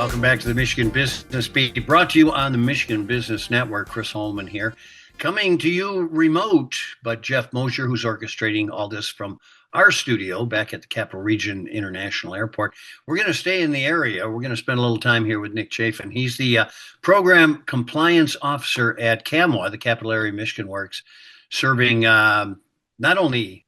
Welcome back to the Michigan Business Beat, brought to you on the Michigan Business Network. Chris Holman here, coming to you remote, but Jeff Mosher, who's orchestrating all this from our studio back at the Capital Region International Airport. We're going to stay in the area. We're going to spend a little time here with Nick Chaffin. He's the Program Compliance Officer at CAMW, the Capital Area Michigan Works, serving not only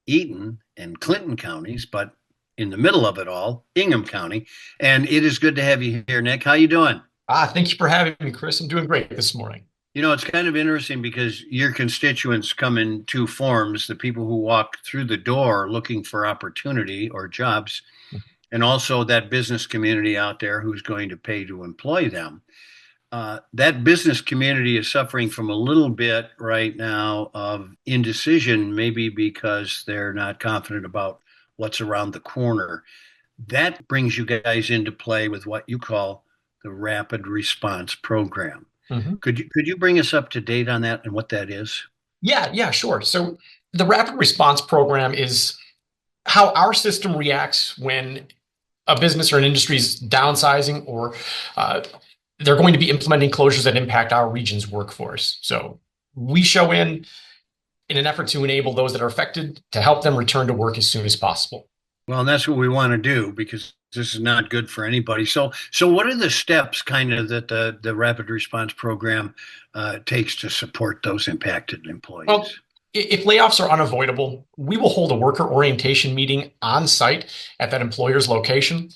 Eaton and Clinton counties, but in the middle of it all, Ingham County. And it is good to have you here, Nick. How you doing? Thank you for having me, Chris. I'm doing great this morning. You know, it's kind of interesting because your constituents come in two forms: the people who walk through the door looking for opportunity or jobs, and also that business community out there who's going to pay to employ them. That business community is suffering from a little bit right now of indecision, maybe because they're not confident about what's around the corner. That brings you guys into play with what you call the Rapid Response Program. Mm-hmm. Could you bring us up to date on that and what that is? Yeah, sure. So the Rapid Response Program is how our system reacts when a business or an industry is downsizing or they're going to be implementing closures that impact our region's workforce. So we show in an effort to enable those that are affected to help them return to work as soon as possible. Well, and that's what we want to do because this is not good for anybody. So what are the steps kind of that the Rapid Response Program takes to support those impacted employees? Well, if layoffs are unavoidable, we will hold a worker orientation meeting on site at that employer's location,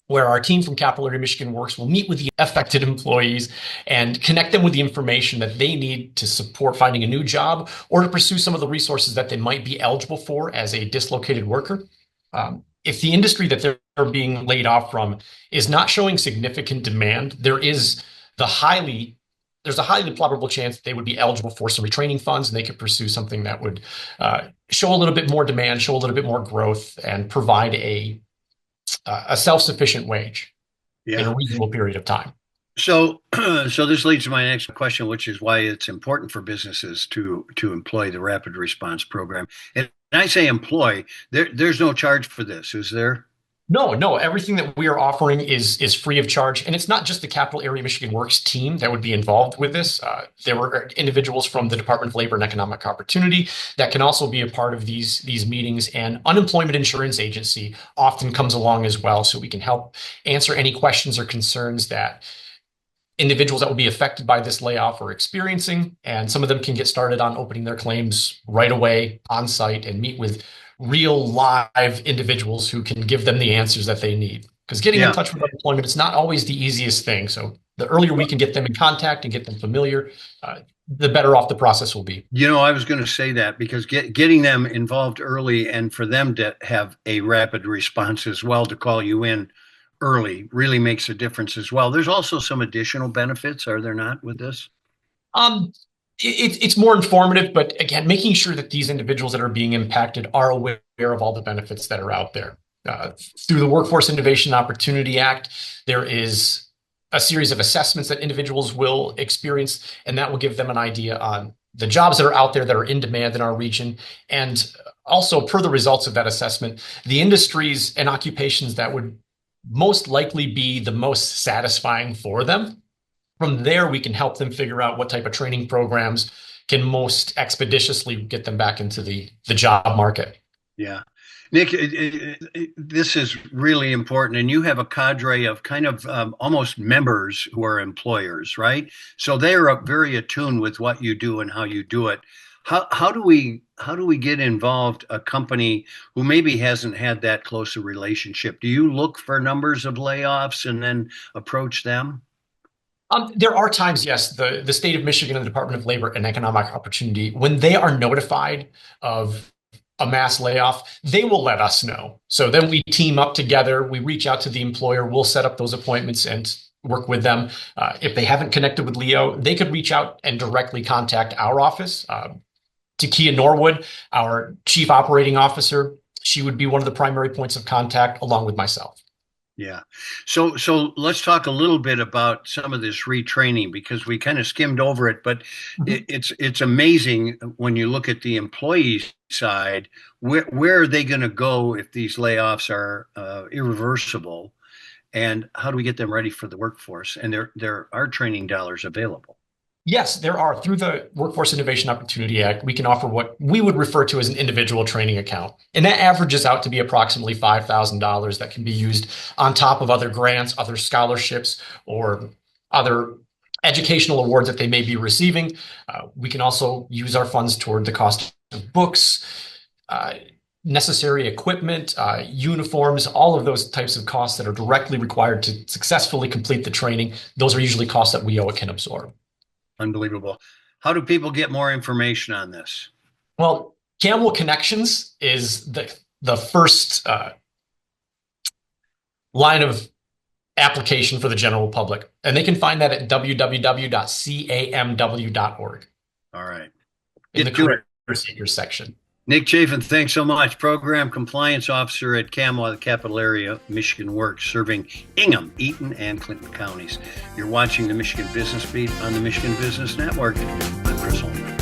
where our team from Capital Area Michigan Works will meet with the affected employees and connect them with the information that they need to support finding a new job or to pursue some of the resources that they might be eligible for as a dislocated worker. If the industry that they're being laid off from is not showing significant demand, there's a highly probable chance that they would be eligible for some retraining funds, and they could pursue something that would show a little bit more demand, show a little bit more growth, and provide a self-sufficient wage in a reasonable period of time. So this leads to my next question, which is why it's important for businesses to employ the Rapid Response Program. And I say employ, there's no charge for this, is there? No. Everything that we are offering is free of charge. And it's not just the Capital Area Michigan Works team that would be involved with this. There were individuals from the Department of Labor and Economic Opportunity that can also be a part of these meetings. And Unemployment Insurance Agency often comes along as well, so we can help answer any questions or concerns that individuals that will be affected by this layoff are experiencing. And some of them can get started on opening their claims right away on site and meet with real live individuals who can give them the answers that they need. Because getting in touch with unemployment, it's not always the easiest thing. So the earlier we can get them in contact and get them familiar, the better off the process will be. You know, I was going to say that because getting them involved early and for them to have a rapid response as well, to call you in early, really makes a difference as well. There's also some additional benefits, are there not, with this? It's more informative, but again, making sure that these individuals that are being impacted are aware of all the benefits that are out there. Through the Workforce Innovation Opportunity Act, there is a series of assessments that individuals will experience, and that will give them an idea on the jobs that are out there that are in demand in our region. And also, per the results of that assessment, the industries and occupations that would most likely be the most satisfying for them. From there, we can help them figure out what type of training programs can most expeditiously get them back into the job market. Yeah. Nick, this is really important. And you have a cadre of kind of almost members who are employers, right? So they are very attuned with what you do and how you do it. How do we get involved a company who maybe hasn't had that close a relationship? Do you look for numbers of layoffs and then approach them? There are times, yes, the state of Michigan and the Department of Labor and Economic Opportunity, when they are notified of a mass layoff, they will let us know. So then we team up together, we reach out to the employer, we'll set up those appointments and work with them. If they haven't connected with Leo, they could reach out and directly contact our office. Takia Norwood, our Chief Operating Officer, she would be one of the primary points of contact along with myself. Yeah. So let's talk a little bit about some of this retraining because we kind of skimmed over it, but it's amazing when you look at the employee side, where are they going to go if these layoffs are irreversible? And how do we get them ready for the workforce? And there are training dollars available. Yes, there are. Through the Workforce Innovation Opportunity Act, we can offer what we would refer to as an individual training account. And that averages out to be approximately $5,000 that can be used on top of other grants, other scholarships, or other educational awards that they may be receiving. We can also use our funds toward the cost of books, necessary equipment, uniforms, all of those types of costs that are directly required to successfully complete the training. Those are usually costs that WIOA can absorb. Unbelievable. How do people get more information on this? Well, CAMW Connections is the first line of application for the general public, and they can find that at www.camw.org. All right. In the career seekers section. Nick Chaffin, thanks so much. Program Compliance Officer at CAMW, the Capital Area Michigan Works, serving Ingham, Eaton, and Clinton counties. You're watching the Michigan Business Beat on the Michigan Business Network. I'm Chris Holman.